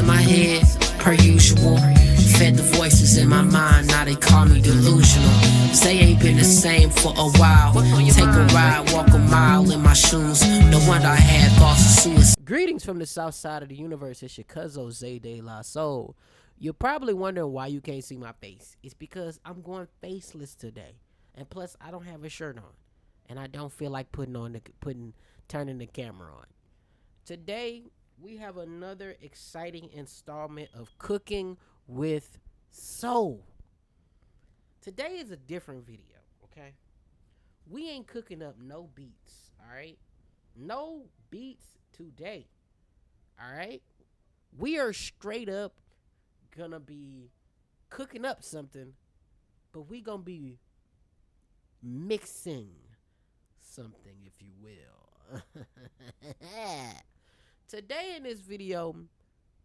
in my head, per usual. Fed the voices in my mind, now they call me delusional. Zaey ain't been the same for a while. Take a ride, walk a mile in my shoes. No wonder I had thoughts of suicide. Greetings from the south side of the universe. It's your cousin Zaey de la Soul. You're probably wondering why you can't see my face. It's because I'm going faceless today, and plus I don't have a shirt on, and I don't feel like turning the camera on. Today we have another exciting installment of Cooking with Soul. Today is a different video, okay? We ain't cooking up no beats, all right? No beats today, all right? We are straight up gonna be cooking up something, but we gonna be mixing something, if you will. Today in this video,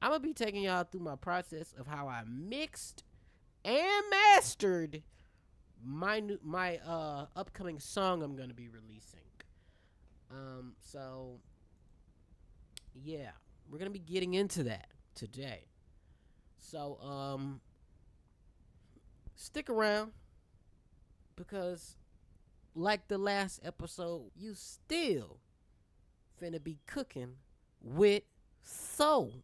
I'm gonna be taking y'all through my process of how I mixed and mastered my upcoming song I'm gonna be releasing. So yeah, we're gonna be getting into that today. So stick around, because like the last episode, you still finna be cooking with soul.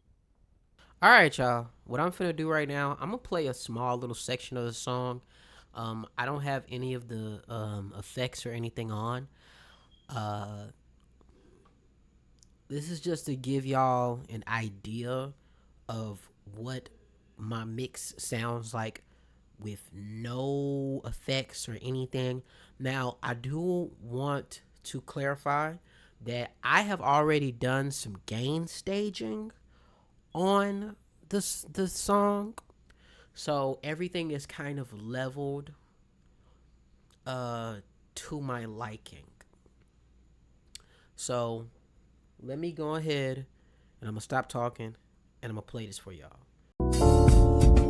Alright, y'all. What I'm finna do right now, I'm gonna play a small little section of the song. I don't have any of the effects or anything on. This is just to give y'all an idea of what my mix sounds like with no effects or anything. Now, I do want to clarify that I have already done some gain staging on the song, so everything is kind of leveled to my liking. So let me go ahead and I'm gonna stop talking and I'm gonna play this for y'all.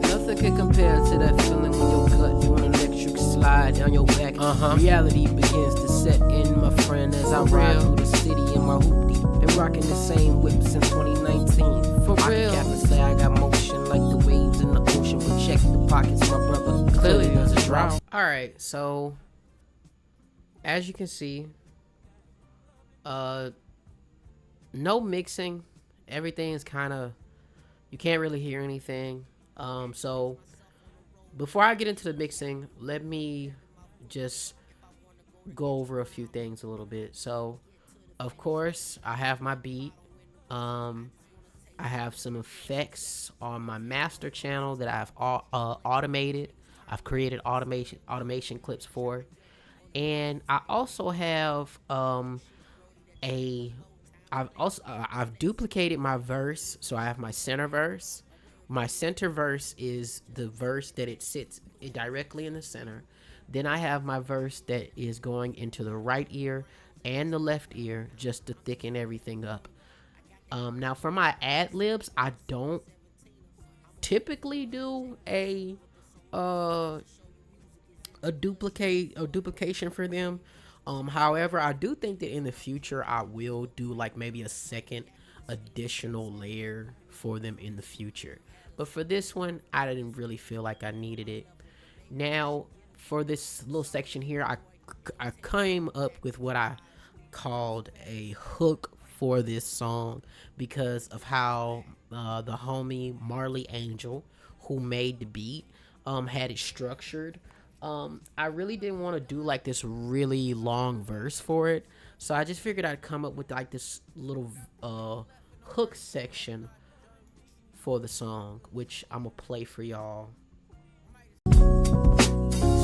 Nothing can compare to that feeling when your gut do an electric slide down your back. Reality begins to set in, my friend, as I ride through the city in my hoopty. Been rocking the same whip since 2019. For real, I can say I got motion like the waves in the ocean. But check the pockets, my brother. Clearly there's a drought. Alright, so as you can see, no mixing. Everything is kind of, you can't really hear anything. So before I get into the mixing, let me just go over a few things a little bit. So of course I have my beat. I have some effects on my master channel that I've automated. I've created automation clips for, and I also have I've duplicated my verse, so I have my center verse. My center verse is the verse that it sits directly in the center. Then I have my verse that is going into the right ear and the left ear, just to thicken everything up. Now for my ad libs, I don't typically do a duplication for them. However, I do think that in the future I will do like maybe a second additional layer for them in the future. But for this one, I didn't really feel like I needed it. Now, for this little section here, I came up with what I called a hook for this song, because of how the homie Marley Angel, who made the beat, had it structured. I really didn't want to do like this really long verse for it, so I just figured I'd come up with like this little hook section for the song, which I'm gonna play for y'all.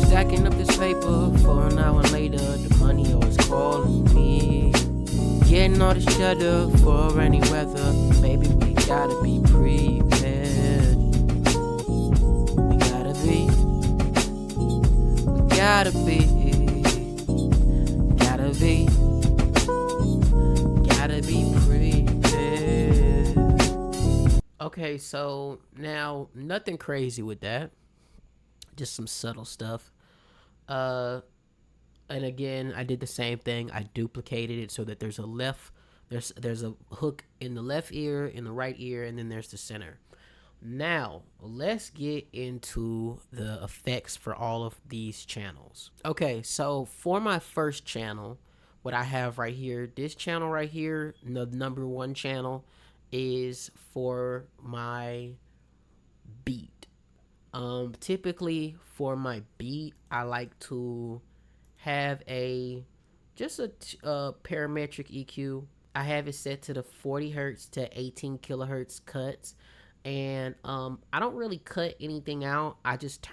Stacking up this paper for an hour later, the money always calling me. Getting all this cheddar for any weather, baby, we gotta be prepared. We gotta be prepared. Okay, so now nothing crazy with that, just some subtle stuff. And again, I did the same thing. I duplicated it so that there's a left There's a hook in the left ear, in the right ear, and then there's the center. Now, let's get into the effects for all of these channels. Okay, so for my first channel, what I have right here, this channel right here, the number one channel, is for my beat. Typically for my beat, I like to have a parametric EQ. I have it set to the 40 hertz to 18 kilohertz cuts, and I don't really cut anything out. I just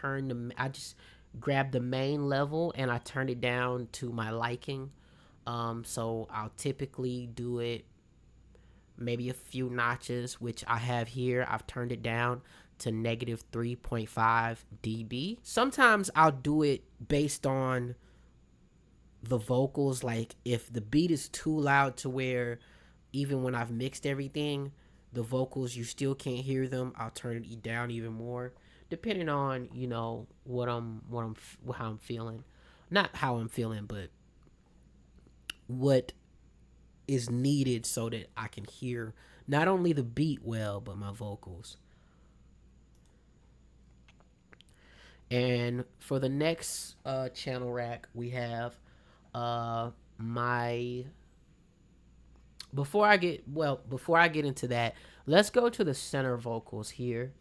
grab the main level and I turn it down to my liking. So I'll typically do it maybe a few notches, which I have here. I've turned it down to negative 3.5 dB. Sometimes I'll do it based on the vocals. Like if the beat is too loud to where even when I've mixed everything, the vocals you still can't hear them, I'll turn it down even more, depending on how I'm feeling. Not how I'm feeling, but what is needed so that I can hear not only the beat well, but my vocals. And for the next channel rack, we have my before I get into that, let's go to the center vocals here,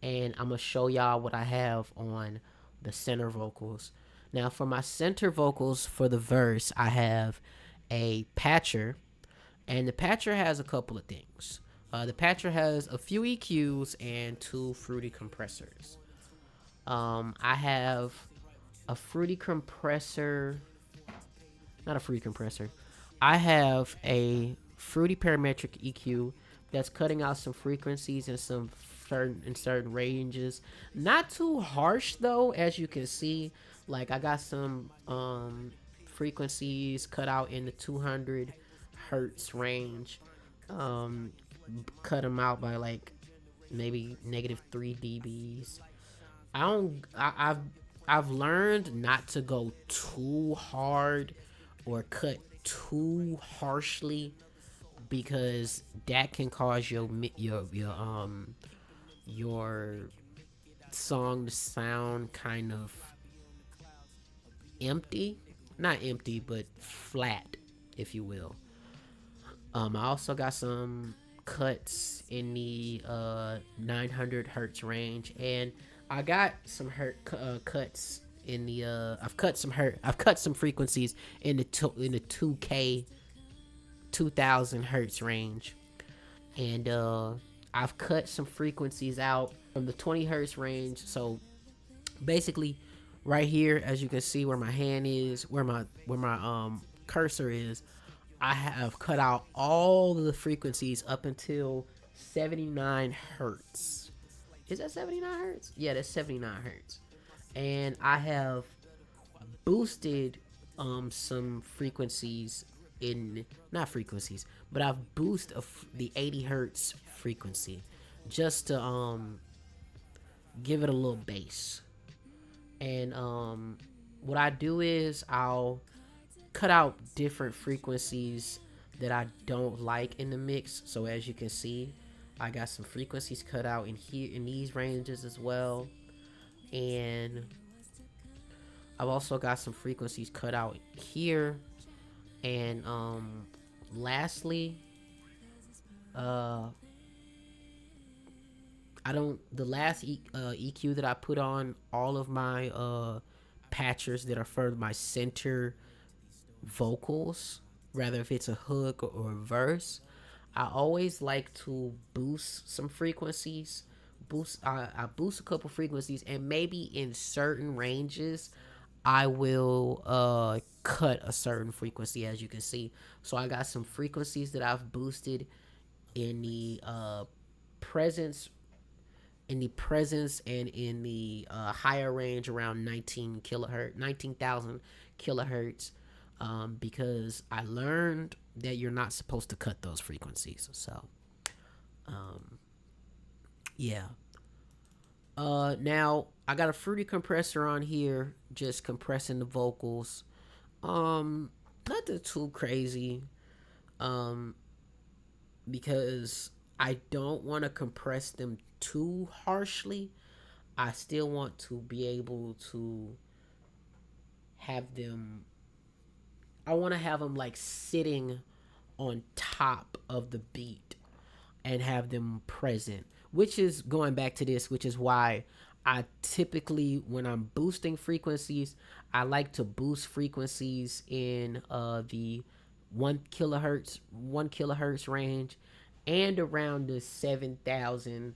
and I'm gonna show y'all what I have on the center vocals. Now for my center vocals for the verse, I have a patcher, and the patcher has a couple of things. The patcher has a few EQs and 2 fruity compressors. I have a fruity compressor, not a fruity compressor. I have a fruity parametric EQ that's cutting out some frequencies and some certain ranges. Not too harsh though, as you can see. Like I got some frequencies cut out in the 200 hertz range. Cut them out by like maybe negative 3 dBs. I've learned not to go too hard or cut too harshly, because that can cause your song to sound kind of empty. Not empty, but flat, if you will. I also got some cuts in the 900 hertz range, and I got some cuts in the I've cut some frequencies in the 2K 2000 hertz range, and I've cut some frequencies out from the 20 hertz range. So basically right here, as you can see where my hand is, where my cursor is, I have cut out all of the frequencies up until 79 hertz. Is that 79 hertz? Yeah, that's 79 hertz. And I have boosted some frequencies in, not frequencies, but I've boosted the 80 hertz frequency just to give it a little bass. And what I do is I'll cut out different frequencies that I don't like in the mix. So as you can see, I got some frequencies cut out in here in these ranges as well, and I've also got some frequencies cut out here. And lastly, the last EQ that I put on all of my patchers that are for my center vocals, rather if it's a hook or a verse, I always like to boost some frequencies. I boost a couple frequencies, and maybe in certain ranges I will cut a certain frequency, as you can see. So I got some frequencies that I've boosted in the presence and in the higher range around 19,000 kilohertz, because I learned that you're not supposed to cut those frequencies. So yeah. Now I got a fruity compressor on here, just compressing the vocals. Nothing too crazy. because I don't want to compress them too harshly. I still want to be able to have them, I want to have them like sitting on top of the beat and have them present, which is going back to this, which is why I typically, when I'm boosting frequencies, I like to boost frequencies in the 1 kilohertz range, and around the 7,000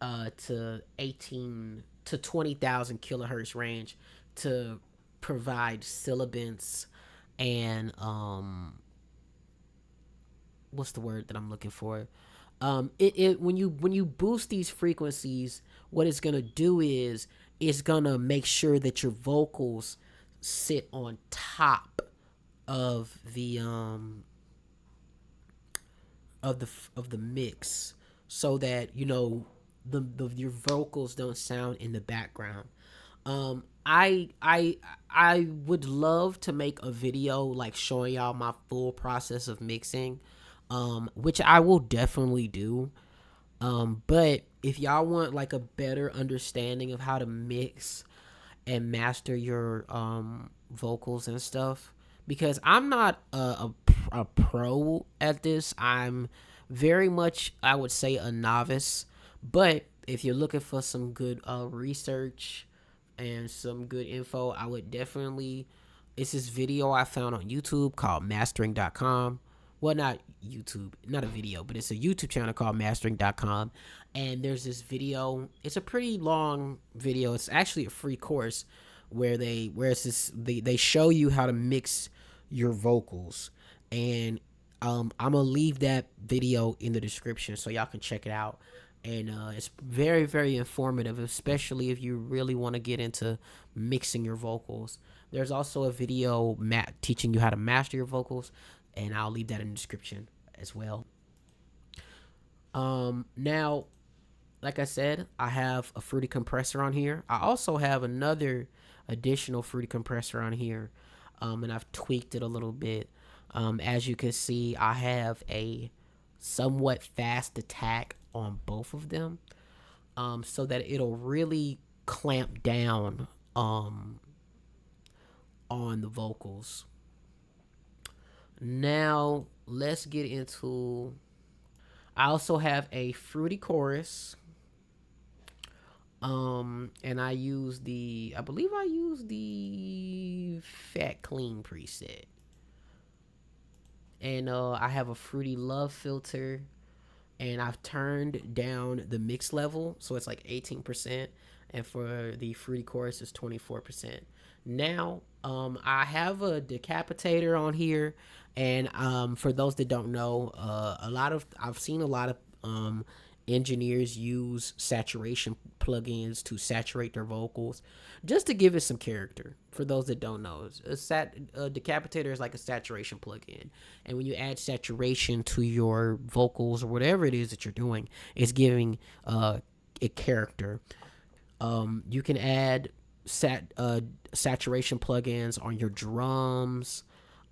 to 18 to 20,000 kilohertz range to provide syllabants and what's the word that I'm looking for? It when you boost these frequencies, what it's gonna do is it's gonna make sure that your vocals sit on top of the of the mix, so that your vocals don't sound in the background. I would love to make a video like showing y'all my full process of mixing, which I will definitely do. But if y'all want like a better understanding of how to mix and master your vocals and stuff, because I'm not a pro at this. I'm very much, I would say, a novice. But if you're looking for some good research and some good info, I would definitely. It's this video I found on YouTube called mastering.com. Well, not YouTube, not a video, but it's a YouTube channel called mastering.com. And there's this video. It's a pretty long video. It's actually a free course they show you how to mix your vocals. And I'm gonna leave that video in the description so y'all can check it out. And it's very, very informative, especially if you really want to get into mixing your vocals. There's also a video teaching you how to master your vocals, and I'll leave that in the description as well. Now, like I said, I have a fruity compressor on here. I also have another additional fruity compressor on here, and I've tweaked it a little bit. As you can see, I have a somewhat fast attack on both of them, so that it'll really clamp down on the vocals. Now let's get into. I also have a fruity chorus, and I believe I use the Fat Clean preset, and I have a fruity love filter, and I've turned down the mix level, so it's like 18%, and for the fruity chorus it's 24%. Now, I have a decapitator on here, and for those that don't know, I've seen a lot of engineers use saturation plugins to saturate their vocals, just to give it some character. For those that don't know, a decapitator is like a saturation plugin, and when you add saturation to your vocals or whatever it is that you're doing, it's giving a character. You can add saturation plugins on your drums,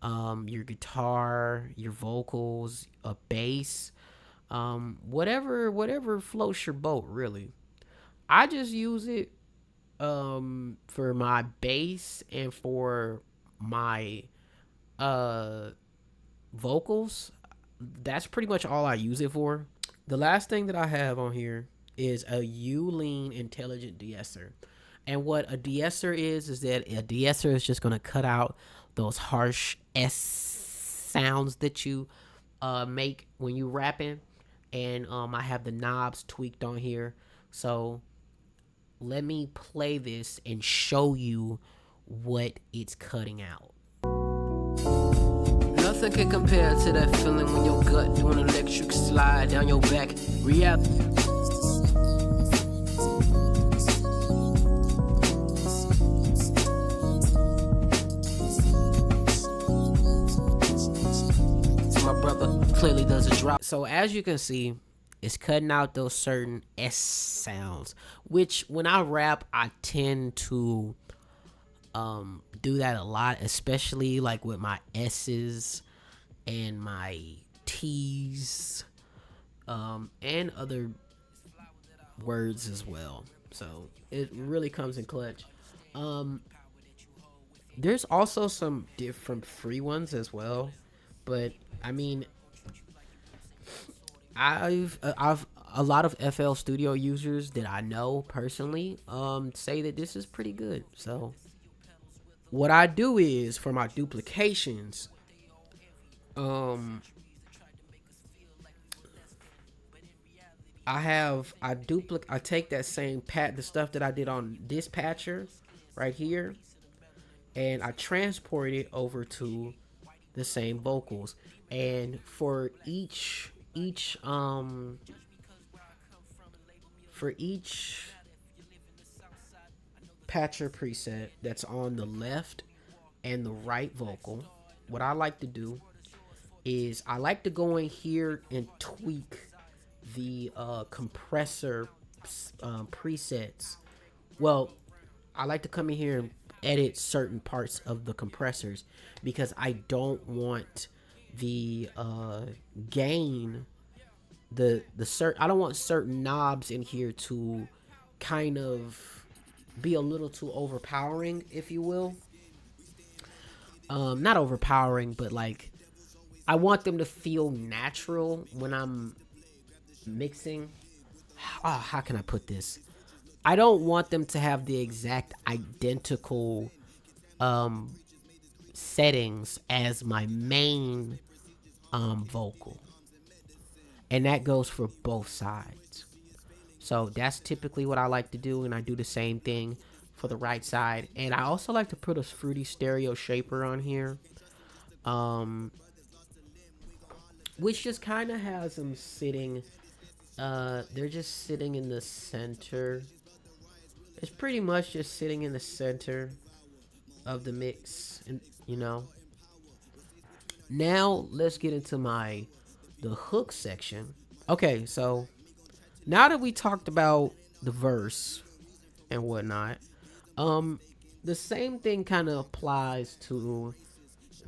your guitar, your vocals, a bass, whatever floats your boat, really. I just use it for my bass and for my vocals. That's pretty much all I use it for. The last thing that I have on here is a U-Lean intelligent de-esser. And what a de-esser is that a de-esser is just going to cut out those harsh S sounds that you make when you rapping. And I have the knobs tweaked on here. So let me play this and show you what it's cutting out. Nothing can compare to that feeling when your gut doing an electric slide down your back. Reality. Clearly does a drop. So as you can see, it's cutting out those certain S sounds, which when I rap, I tend to do that a lot, especially like with my S's and my T's. and other words as well. So it really comes in clutch. Um, there's also some different free ones as well, but I mean, I've a lot of FL Studio users that I know personally say that this is pretty good. So what I do is for my duplications, um I take that same the stuff that I did on Dispatcher right here, and I transport it over to the same vocals. And for each patcher preset that's on the left and the right vocal, what I like to do is I like to go in here and tweak the compressor presets. Well, I like to come in here and edit certain parts of the compressors because I don't want the gain I don't want certain knobs in here to kind of be a little too overpowering, if you will. Not overpowering, but like I want them to feel natural when I'm mixing. How can I put this? I don't want them to have the exact identical um, settings as my main vocal, and that goes for both sides. So that's typically what I like to do, and I do the same thing for the right side. And I also like to put a fruity stereo shaper on here, um, which just kind of has them sitting. They're just sitting in the center. It's pretty much just sitting in the center of the mix, and you know. Now let's get into the hook section. Okay, so now that we talked about the verse and whatnot, um, the same thing kind of applies to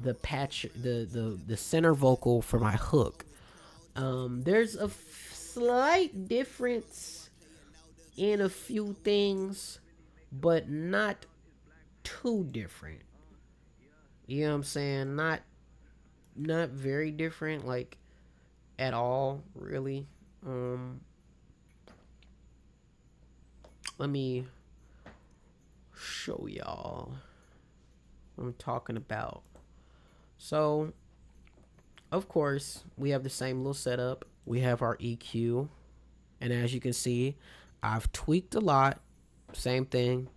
the center vocal for my hook. There's a slight difference in a few things, but not too different. You know what I'm saying? Not very different, like at all, really. Um, Let me show y'all what I'm talking about. So, of course, we have the same little setup. We have our EQ, and as you can see, I've tweaked a lot. Same thing.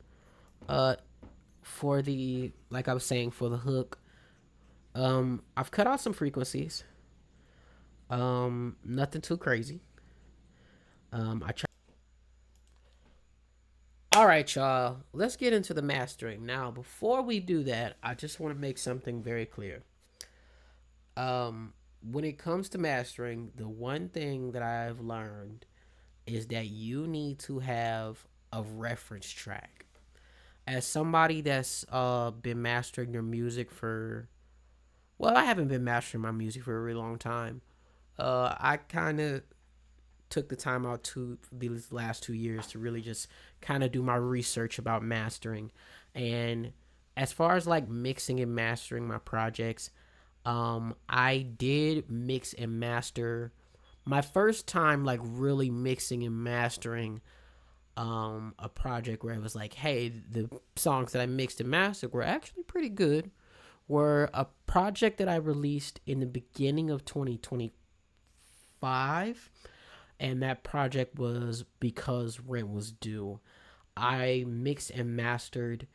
Uh, for the like I was saying for the hook, I've cut out some frequencies. Nothing too crazy. I try. All right, y'all. Let's get into the mastering now. Before we do that, I just want to make something very clear. When it comes to mastering, the one thing that I've learned is that you need to have a reference track. As somebody that's been mastering your music for, well, I haven't been mastering my music for a really long time. I kind of took the time out to these last 2 years to really just kind of do my research about mastering. And as far as like mixing and mastering my projects, I did mix and master my first time like really mixing and mastering a project where it was like, hey, the songs that I mixed and mastered were actually pretty good. Were a project that I released in the beginning of 2025, and that project was Because Rent Was Due. I mixed and mastered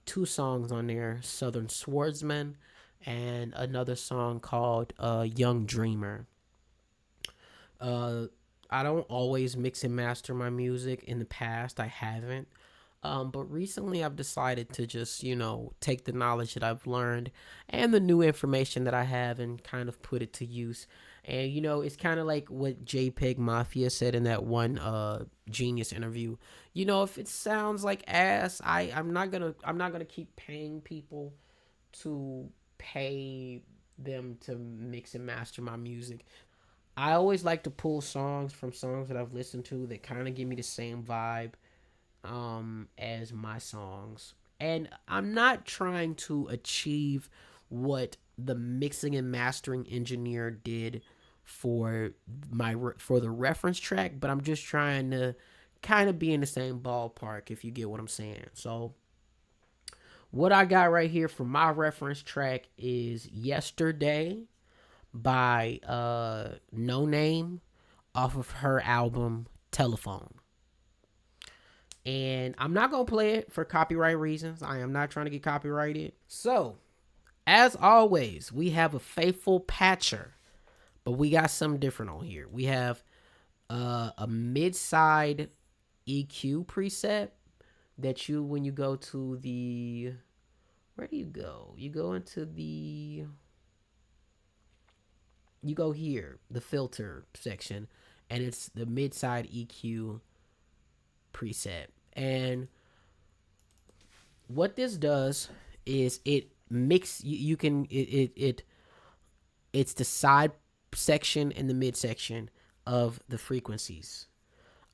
two songs on there, Southern Swordsman and another song called Young Dreamer. Uh, I don't always mix and master my music. In the past, I haven't. But recently, I've decided to just, take the knowledge that I've learned and the new information that I have and kind of put it to use. And, it's kind of like what JPEG Mafia said in that one Genius interview. If it sounds like ass, I'm not gonna keep paying people to pay them to mix and master my music. I always like to pull songs from songs that I've listened to that kind of give me the same vibe as my songs. And I'm not trying to achieve what the mixing and mastering engineer did for for the reference track, but I'm just trying to kind of be in the same ballpark, if you get what I'm saying. So what I got right here for my reference track is Yesterday by No Name off of her album Telephone. And I'm not going to play it for copyright reasons. I am not trying to get copyrighted. So, as always, we have a faithful patcher, but we got something different on here. We have a mid-side EQ preset that you, when you go to the, where do you go? You go into the, you go here, the filter section, and it's the mid-side EQ preset. And what this does is it mix you can it's the side section and the midsection of the frequencies.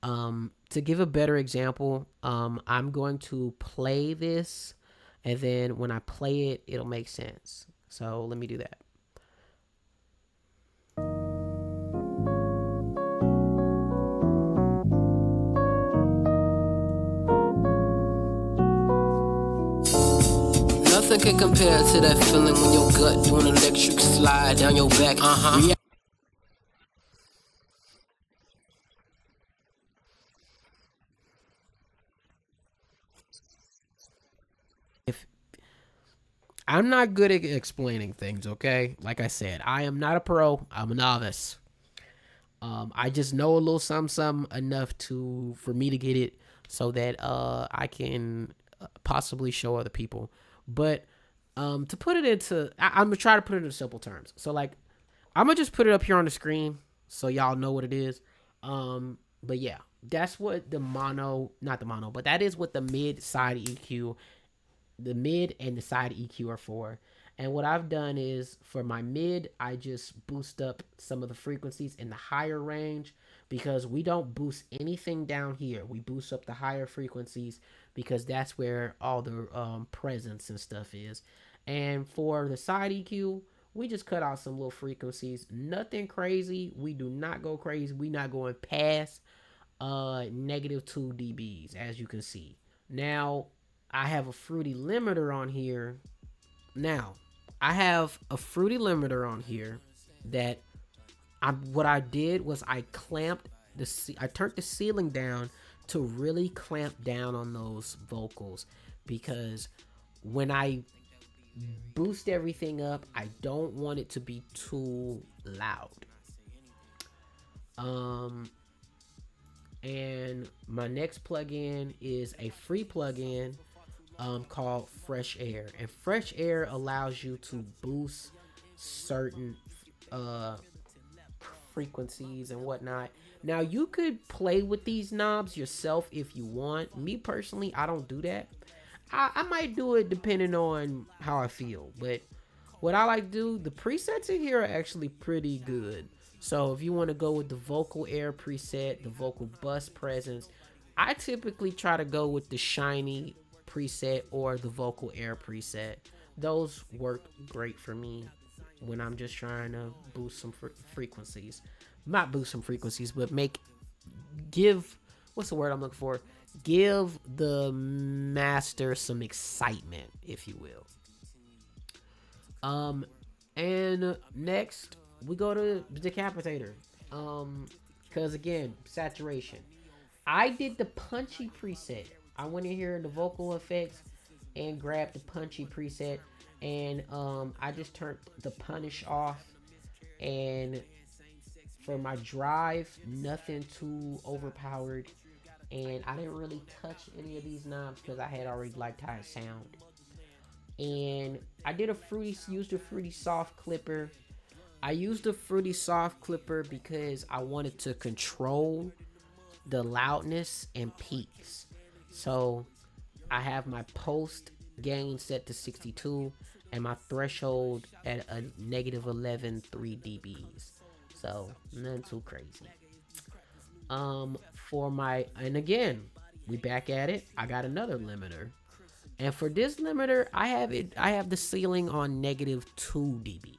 To give a better example, I'm going to play this, and then when I play it, it'll make sense. So let me do that. Nothing can compare to that feeling when your gut doing an electric slide down your back. Yeah. If I'm not good at explaining things, okay? Like I said, I am not a pro. I'm a novice. I just know a little something enough to for me to get it, so that I can possibly show other people. But to put it into, I'm gonna try to put it in simple terms. So like, I'm gonna just put it up here on the screen so y'all know what it is. But yeah, that's what the mono, not the mono, but that is what the mid side EQ, the mid and the side EQ are for. And what I've done is for my mid, I just boost up some of the frequencies in the higher range, because we don't boost anything down here. We boost up the higher frequencies because that's where all the presence and stuff is. And for the side EQ, we just cut out some little frequencies. Nothing crazy. We do not go crazy. We not going past negative 2 dBs, as you can see. Now, I have a fruity limiter on here. Now, I have a fruity limiter on here that what I did was I clamped I turned the ceiling down to really clamp down on those vocals, because when I boost everything up, I don't want it to be too loud. Um and my next plugin is a free plugin called Fresh Air. And Fresh Air allows you to boost certain uh, frequencies and whatnot. Now, you could play with these knobs yourself if you want. Me personally, I don't do that. I might do it depending on how I feel. But what I like to do, the presets in here are actually pretty good. So if you want to go with the vocal air preset, the vocal bus presence, I typically try to go with the shiny preset or the vocal air preset. Those work great for me when I'm just trying to boost some frequencies. Not boost some frequencies, but give, what's the word I'm looking for? Give the master some excitement, if you will. And next we go to Decapitator. Because again, saturation. I did the punchy preset. I went in here in the vocal effects and grabbed the punchy preset, and I just turned the punish off. And for my drive, nothing too overpowered, and I didn't really touch any of these knobs because I had already liked how it sound. And I did used a fruity soft clipper. I used a fruity soft clipper because I wanted to control the loudness and peaks. So I have my post gain set to 62 and my threshold at a negative 11 3 dBs. So nothing too crazy. For my, and again, we back at it. I got another limiter. And for this limiter, I have the ceiling on -2 dB.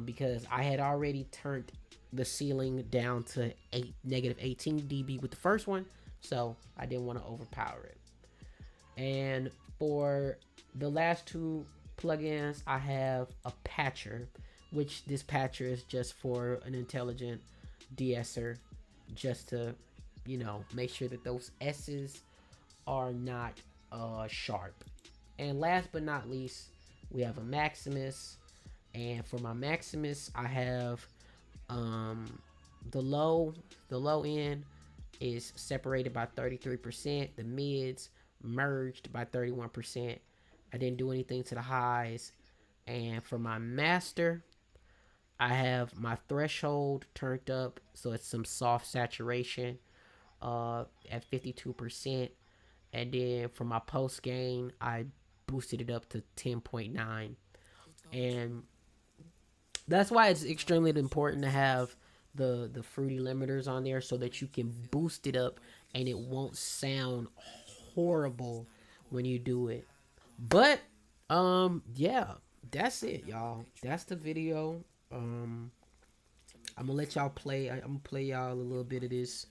Because I had already turned the ceiling down to -18 dB with the first one, so I didn't want to overpower it. And for the last two plugins, I have a patcher, which this patcher is just for an intelligent de-esser, just to, make sure that those S's are not sharp. And last but not least, we have a Maximus. And for my Maximus, I have the low end is separated by 33%. The mids merged by 31%. I didn't do anything to the highs. And for my master, I have my threshold turned up, so it's some soft saturation at 52%. And then for my post gain, I boosted it up to 10.9. And that's why it's extremely important to have the fruity limiters on there, so that you can boost it up and it won't sound horrible when you do it. But yeah, that's it, y'all. That's the video. I'm gonna let y'all play. I'm gonna play y'all a little bit of this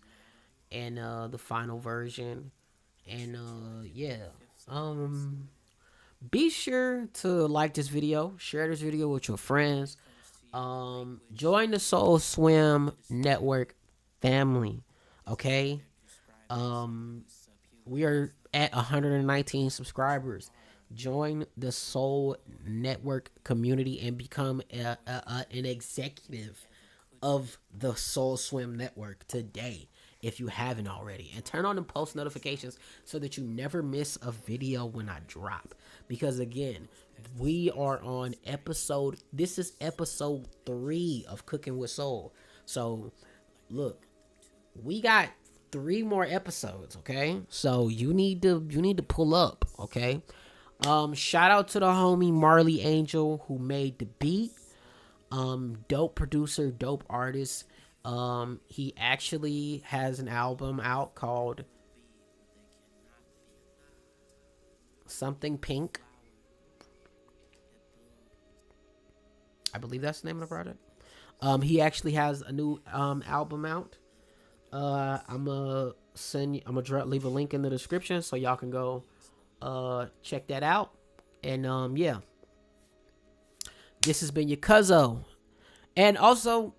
and the final version. And yeah. Be sure to like this video, share this video with your friends. Join the Soul Swim Network family. Okay. We are at 119 subscribers. Join the Soul Network community and become an executive of the Soul Swim Network today, if you haven't already. And turn on the post notifications so that you never miss a video when I drop. Because again, we are on this is episode 3 of Cookin with Soul. So look, we got 3 more episodes, okay? So you need to pull up, okay? Shout out to the homie Marley Angel who made the beat. Dope producer, dope artist. He actually has an album out called Something Pink. I believe that's the name of the project. He actually has a new album out. I'm gonna leave a link in the description so y'all can go check that out. And yeah, this has been your Cuzzo. And also,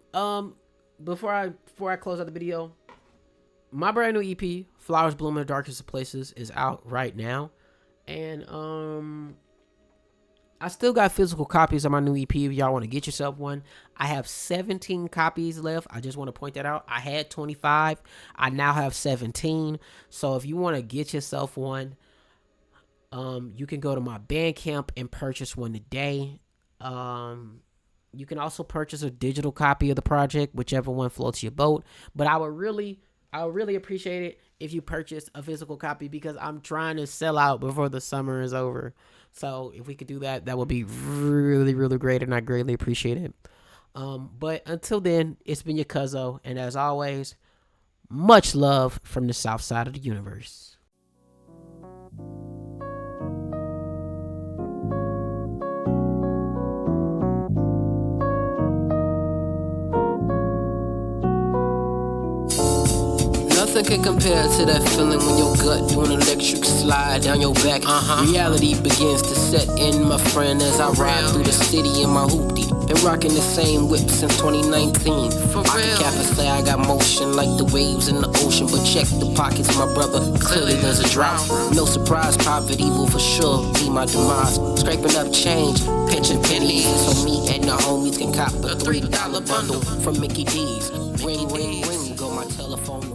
before I close out the video, my brand new EP, Flowers Bloom in the Darkest of Places, is out right now. And I still got physical copies of my new EP if y'all want to get yourself one. I have 17 copies left. I just want to point that out. I had 25. I now have 17. So if you want to get yourself one, you can go to my Bandcamp and purchase one today. You can also purchase a digital copy of the project, whichever one floats your boat. But I would really appreciate it if you purchase a physical copy, because I'm trying to sell out before the summer is over. So if we could do that, that would be really, really great, and I greatly appreciate it. But until then, it's been your Cuzzo, and as always, much love from the Southside of the universe. Nothing can compare to that feeling when your gut do an electric slide down your back. Reality begins to set in, my friend, as I ride through the city in my hoopty. Been rocking the same whip since 2019. Pocket cap and say I got motion like the waves in the ocean, but check the pockets, my brother. Clearly there's a drought. No surprise, poverty will for sure be my demise. Scraping up change, pinching pennies, so me and the homies can cop a $3 bundle from Mickey D's. Ring, ring, ring, go my telephone.